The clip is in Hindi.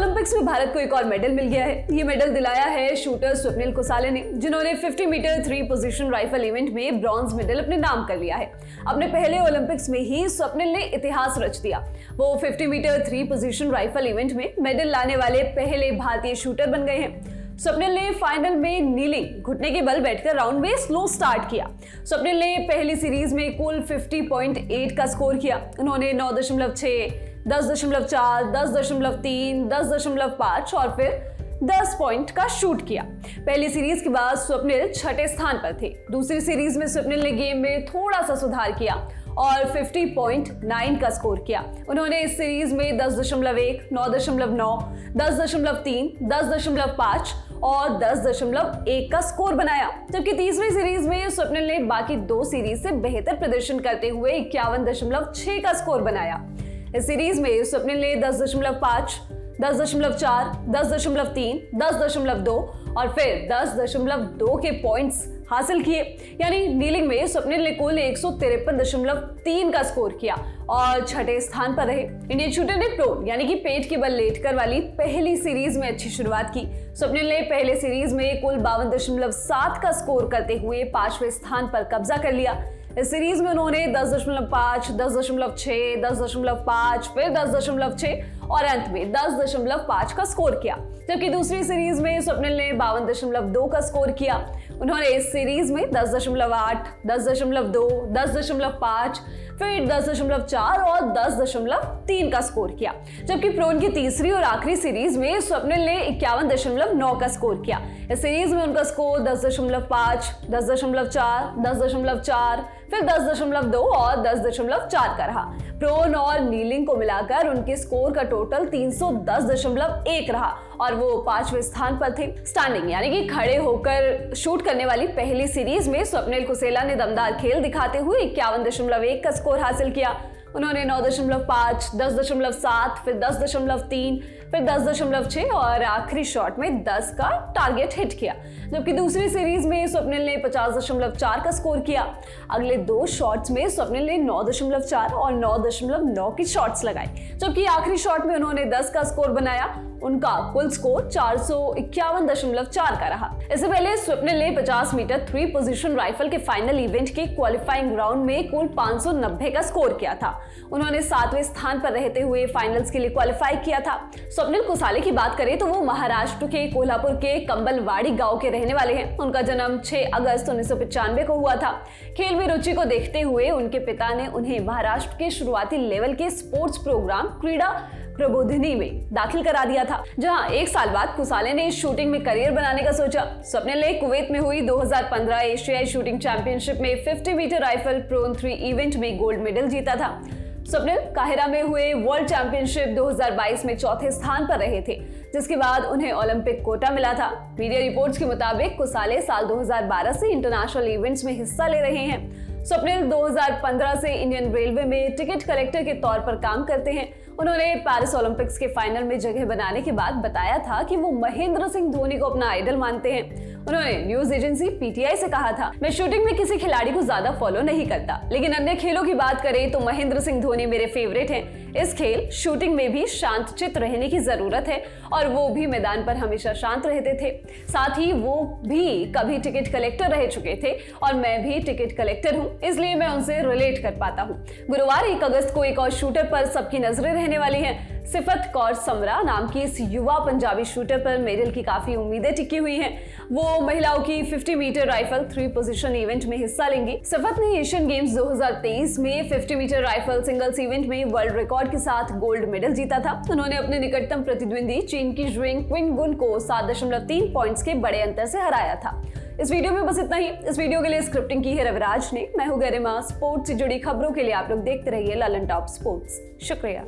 ओलंपिक्स में भारत को एक और मेडल मिल गया है। ये मेडल दिलाया है शूटर स्वप्निल कुसाले ने, जिन्होंने 50 मीटर 3 पोजीशन राइफल इवेंट में ब्रॉन्ज मेडल अपने नाम कर लिया है। अपने पहले ओलंपिक्स में ही स्वप्निल ने इतिहास रच दिया। वो 50 मीटर 3 पोजीशन राइफल इवेंट में मेडल लाने वाले पहले भारतीय शूटर बन गए हैं। स्वप्निल ने फाइनल में नीलिंग घुटने के बल बैठकर राउंड में स्लो स्टार्ट किया। स्वप्निल ने पहली सीरीज में कुल 50.8 का स्कोर किया। उन्होंने 9.6, 10.4, 10.3, 10.5 और फिर 10 पॉइंट का शूट किया। पहली सीरीज के बाद स्वप्निल छठे स्थान पर थे। दूसरी सीरीज में स्वप्निल ने गेम में थोड़ा सा सुधार किया और 50.9 का स्कोर किया। उन्होंने इस सीरीज में 10.1, 9.9, 10.3, 10.5 और 10.1 का स्कोर बनाया। जबकि तीसरी सीरीज में स्वप्निल ने बाकी दो सीरीज से बेहतर प्रदर्शन करते हुए 51.6 का स्कोर बनाया। इस सीरीज में स्वप्निल ने 10.5, 10.4, 10.3, 10.2 और फिर 10.2 के पॉइंट्स हासिल किए। यानी नीलिंग में स्वप्निल ने कुल 153.3 का स्कोर किया और छठे स्थान पर रहे। इंडियन शूटर ने प्रोन यानी कि पेट के बल लेटकर वाली पहली सीरीज में अच्छी शुरुआत की। स्वप्निल ने पहले सीरीज में कुल 52.7 का स्कोर करते हुए 5वें स्थान पर कब्जा कर लिया। इस सीरीज में उन्होंने 10.5, 10.6, 10.5, फिर 10.6 और अंत में 10.5 का स्कोर किया। जबकि दूसरी सीरीज में स्वप्निल ने 52.2 का स्कोर किया। उन्होंने इस सीरीज में 10.8, 10.2, 10.5, फिर 10.4 और 10.3 का स्कोर किया। जबकि प्रोन की तीसरी और आखिरी सीरीज में स्वप्निल ने 51.9 का स्कोर किया। इस सीरीज में उनका स्कोर 10.5, 10.4, 10.4, फिर 10.2 और 10.4 का रहा। प्रोन और नीलिंग को मिलाकर उनके स्कोर का टोटल 310.1 रहा और वो 5वें स्थान पर थे। स्टैंडिंग यानी कि खड़े होकर शूट करने वाली पहली सीरीज में स्वप्निल कुसेला ने दमदार खेल दिखाते हुए 51.1 का स्कोर हासिल किया। उन्होंने 9.5, 10.7, फिर 10.3, फिर 10.6 और आखिरी शॉट में 10 का टारगेट हिट किया। जबकि दूसरी सीरीज में स्वप्निल ने 50.4 का स्कोर किया। अगले दो शॉट्स में स्वप्निल ने 9.4 और 9.9 की शॉट्स लगाई। जबकि आखिरी शॉट में उन्होंने 10 का स्कोर बनाया। उनका कुल स्कोर 451.4 का रहा। इससे पहले स्वप्निल ने 50 मीटर 3 पोजीशन राइफल के फाइनल इवेंट के क्वालिफाइंग राउंड में कुल 590 का स्कोर किया था। उन्होंने 7वें स्थान पर रहते हुए फाइनल्स के लिए क्वालिफाई किया था। स्वप्निल कुसाले की बात करें तो वो महाराष्ट्र के कोल्हापुर के कंबलवाड़ी गांव के रहने वाले हैं। उनका जन्म 6 अगस्त 1995 को हुआ था। खेल में रुचि को देखते हुए उनके पिता ने उन्हें महाराष्ट्र के शुरुआती लेवल के स्पोर्ट्स प्रोग्राम क्रीड़ा प्रबोधिनी में दाखिल करा दिया था, जहां 1 साल बाद कुसाले ने शूटिंग में करियर बनाने का सोचा। स्वप्निल ने कुवैत में हुई 2015 एशियाई शूटिंग चैंपियनशिप में 50 मीटर राइफल प्रोन 3 इवेंट में गोल्ड मेडल जीता था। स्वप्निल काहिरा में हुए वर्ल्ड चैंपियनशिप 2022 में चौथे स्थान पर रहे थे, जिसके बाद उन्हें ओलंपिक कोटा मिला था। मीडिया रिपोर्ट्स के मुताबिक कुसाले साल 2012 से इंटरनेशनल इवेंट्स में हिस्सा ले रहे हैं। स्वप्निल 2015 से इंडियन रेलवे में टिकट कलेक्टर के तौर पर काम करते हैं। उन्होंने पेरिस ओलंपिक्स के फाइनल में जगह बनाने के बाद बताया था कि वो महेंद्र सिंह धोनी को अपना आइडल मानते हैं। उन्होंने न्यूज एजेंसी पीटीआई से कहा था, मैं शूटिंग में किसी खिलाड़ी को ज्यादा फॉलो नहीं करता, लेकिन अन्य खेलों की बात करें तो महेंद्र सिंह धोनी मेरे फेवरेट हैं। इस खेल शूटिंग में भी शांत चित्त रहने की जरूरत है और वो भी मैदान पर हमेशा शांत रहते थे। साथ ही वो भी कभी टिकट कलेक्टर रह चुके थे और मैं भी टिकट कलेक्टर हूँ, इसलिए मैं उनसे रिलेट कर पाता हूँ। गुरुवार 1 अगस्त को एक और शूटर पर सबकी नजरें रहने वाली हैं। सिफत कौर समरा नाम की इस युवा पंजाबी शूटर पर मेडल की काफी उम्मीदें टिकी हुई हैं। वो महिलाओं की 50 मीटर राइफल 3 पोजीशन इवेंट में हिस्सा लेंगी। सिफत ने एशियन गेम्स 2023 में 50 मीटर राइफल सिंगल्स इवेंट में वर्ल्ड रिकॉर्ड के साथ गोल्ड मेडल जीता था। उन्होंने अपने निकटतम प्रतिद्वंदी चीन की जुइंग क्विंगुन को 7.3 पॉइंट्स के बड़े अंतर से हराया था। इस वीडियो में बस इतना ही। इस वीडियो के लिए स्क्रिप्टिंग की है रविराज ने। मैं हूं गरिमा। स्पोर्ट्स से जुड़ी खबरों के लिए आप लोग देखते रहिए ललन टॉप स्पोर्ट्स। शुक्रिया।